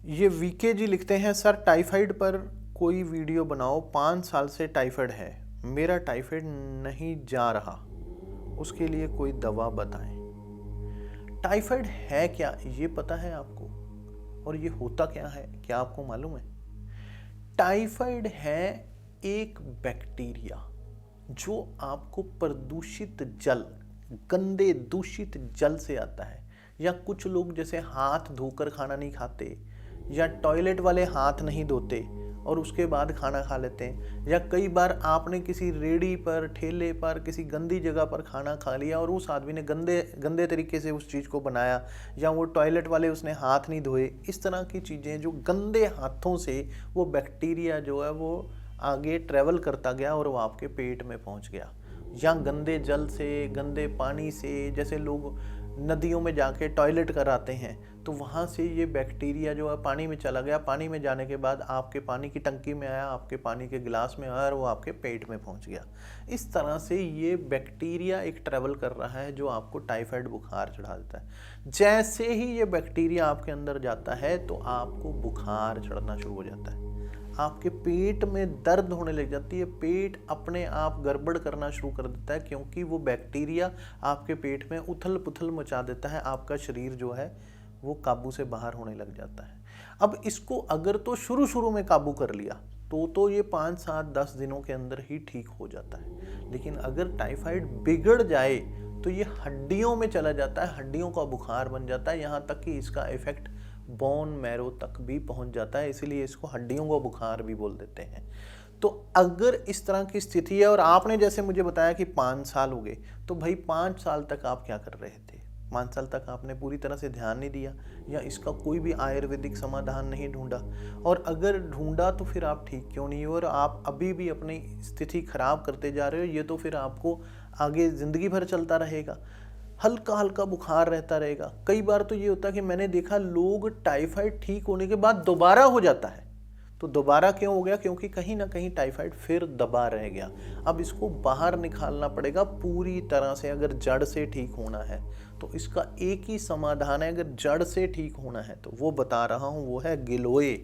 ये वीके जी लिखते हैं, सर टाइफाइड पर कोई वीडियो बनाओ, 5 साल से टाइफाइड है, मेरा टाइफाइड नहीं जा रहा, उसके लिए कोई दवा बताएं। टाइफाइड है क्या ये पता है आपको? और ये होता क्या है, क्या आपको मालूम है? टाइफाइड है एक बैक्टीरिया जो आपको प्रदूषित जल, गंदे दूषित जल से आता है। या कुछ लोग जैसे हाथ धोकर खाना नहीं खाते, या टॉयलेट वाले हाथ नहीं धोते और उसके बाद खाना खा लेते हैं, या कई बार आपने किसी रेड़ी पर, ठेले पर, किसी गंदी जगह पर खाना खा लिया और उस आदमी ने गंदे गंदे तरीके से उस चीज़ को बनाया, या वो टॉयलेट वाले उसने हाथ नहीं धोए। इस तरह की चीज़ें जो गंदे हाथों से वो बैक्टीरिया जो है वो आगे ट्रैवल करता गया और वो आपके पेट में पहुंच गया। या गंदे जल से, गंदे पानी से, जैसे लोग नदियों में जाके टॉयलेट कराते हैं तो वहाँ से ये बैक्टीरिया जो है पानी में चला गया, पानी में जाने के बाद आपके पानी की टंकी में आया, आपके पानी के गिलास में आया और वो आपके पेट में पहुँच गया। इस तरह से ये बैक्टीरिया एक ट्रैवल कर रहा है जो आपको टाइफाइड बुखार चढ़ा देता है। जैसे ही ये बैक्टीरिया आपके अंदर जाता है तो आपको बुखार चढ़ना शुरू हो जाता है, आपके पेट में दर्द होने लग जाती है, पेट अपने आप गड़बड़ करना शुरू कर देता है, क्योंकि वो बैक्टीरिया आपके पेट में उथल पुथल मचा देता है, आपका शरीर जो है वो काबू से बाहर होने लग जाता है। अब इसको अगर तो शुरू में काबू कर लिया तो ये 5, 7, 10 दिनों के अंदर ही ठीक हो जाता है। लेकिन अगर टाइफाइड बिगड़ जाए तो ये हड्डियों में चला जाता है, हड्डियों का बुखार बन जाता है, यहाँ तक कि इसका इफेक्ट बोन मैरो तक भी पहुंच जाता है, इसीलिए इसको हड्डियों का बुखार भी बोल देते हैं। तो अगर इस तरह की स्थिति है और आपने जैसे मुझे बताया कि 5 साल हो गए, तो भाई 5 साल तक आप क्या कर रहे थे? 5 साल तक आपने पूरी तरह से ध्यान नहीं दिया या इसका कोई भी आयुर्वेदिक समाधान नहीं ढूंढा, और अगर ढूंढा तो फिर आप ठीक क्यों नहीं हो और आप अभी भी अपनी स्थिति खराब करते जा रहे हो? ये तो फिर आपको आगे जिंदगी भर चलता रहेगा, हल्का हल्का बुखार रहता रहेगा। कई बार तो ये होता है कि मैंने देखा लोग टाइफाइड ठीक होने के बाद दोबारा हो जाता है। तो दोबारा क्यों हो गया? क्योंकि कहीं ना कहीं टाइफाइड फिर दबा रह गया। अब इसको बाहर निकालना पड़ेगा पूरी तरह से। अगर जड़ से ठीक होना है तो इसका एक ही समाधान है, अगर जड़ से ठीक होना है तो वो बता रहा हूं, वो है गिलोय।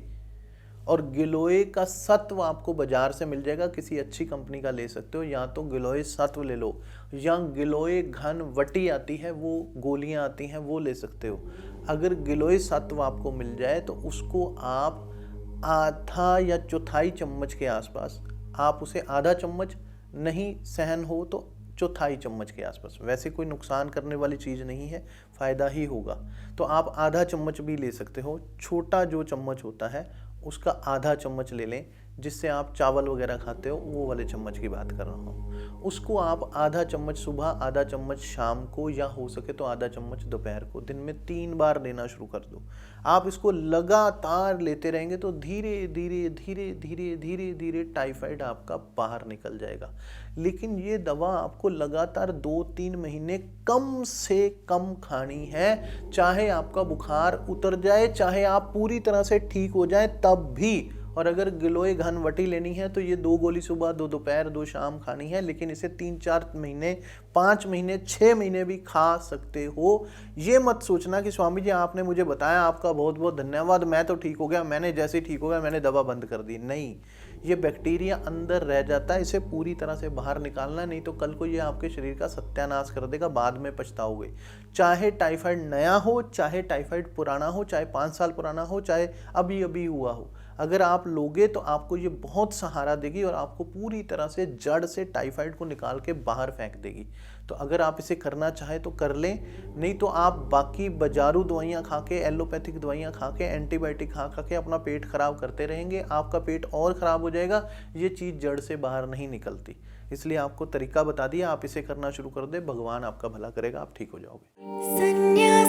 और गिलोय का सत्व आपको बाजार से मिल जाएगा, किसी अच्छी कंपनी का ले सकते हो, या तो गिलोय सत्व ले लो, या गिलोय घन वटी आती है, वो गोलियां आती हैं, वो ले सकते हो। अगर गिलोय सत्व आपको मिल जाए तो उसको आप आधा या चौथाई चम्मच के आसपास, आप उसे आधा चम्मच नहीं सहन हो तो चौथाई चम्मच के आसपास, वैसे कोई नुकसान करने वाली चीज़ नहीं है, फ़ायदा ही होगा, तो आप आधा चम्मच भी ले सकते हो। छोटा जो चम्मच होता है उसका आधा चम्मच ले लें, जिससे आप चावल वगैरह खाते हो वो वाले चम्मच की बात कर रहा हूँ। उसको आप आधा चम्मच सुबह, आधा चम्मच शाम को, या हो सके तो आधा चम्मच दोपहर को, दिन में 3 बार लेना शुरू कर दो। आप इसको लगातार लेते रहेंगे तो धीरे धीरे धीरे धीरे धीरे धीरे टाइफाइड आपका बाहर निकल जाएगा। लेकिन ये दवा आपको लगातार 2-3 महीने कम से कम खानी है, चाहे आपका बुखार उतर जाए, चाहे आप पूरी तरह से ठीक हो जाए तब भी। और अगर गिलोय घन वटी लेनी है तो ये 2 गोली सुबह, 2 दोपहर, 2 शाम खानी है, लेकिन इसे 3-4 महीने, 5 महीने, 6 महीने भी खा सकते हो। ये मत सोचना कि स्वामी जी आपने मुझे बताया, आपका बहुत बहुत धन्यवाद, मैं तो ठीक हो गया, मैंने जैसे ही ठीक हो गया मैंने दवा बंद कर दी। नहीं, ये बैक्टीरिया अंदर रह जाता है, इसे पूरी तरह से बाहर निकालना, नहीं तो कल को ये आपके शरीर का सत्यानाश कर देगा, बाद में पछताओगे। चाहे टाइफाइड नया हो, चाहे टाइफाइड पुराना हो, चाहे 5 साल पुराना हो, चाहे अभी अभी हुआ हो, अगर आप लोगे तो आपको ये बहुत सहारा देगी और आपको पूरी तरह से जड़ से टाइफाइड को निकाल के बाहर फेंक देगी। तो अगर आप इसे करना चाहे तो कर लें, नहीं तो आप बाकी बाजारू दवाइयाँ खा के, एलोपैथिक दवाइयाँ खा के, एंटीबायोटिक खा खा के अपना पेट खराब करते रहेंगे, आपका पेट और ख़राब हो जाएगा। ये चीज़ जड़ से बाहर नहीं निकलती, इसलिए आपको तरीका बता दिया, आप इसे करना शुरू कर दे, भगवान आपका भला करेगा, आप ठीक हो जाओगे।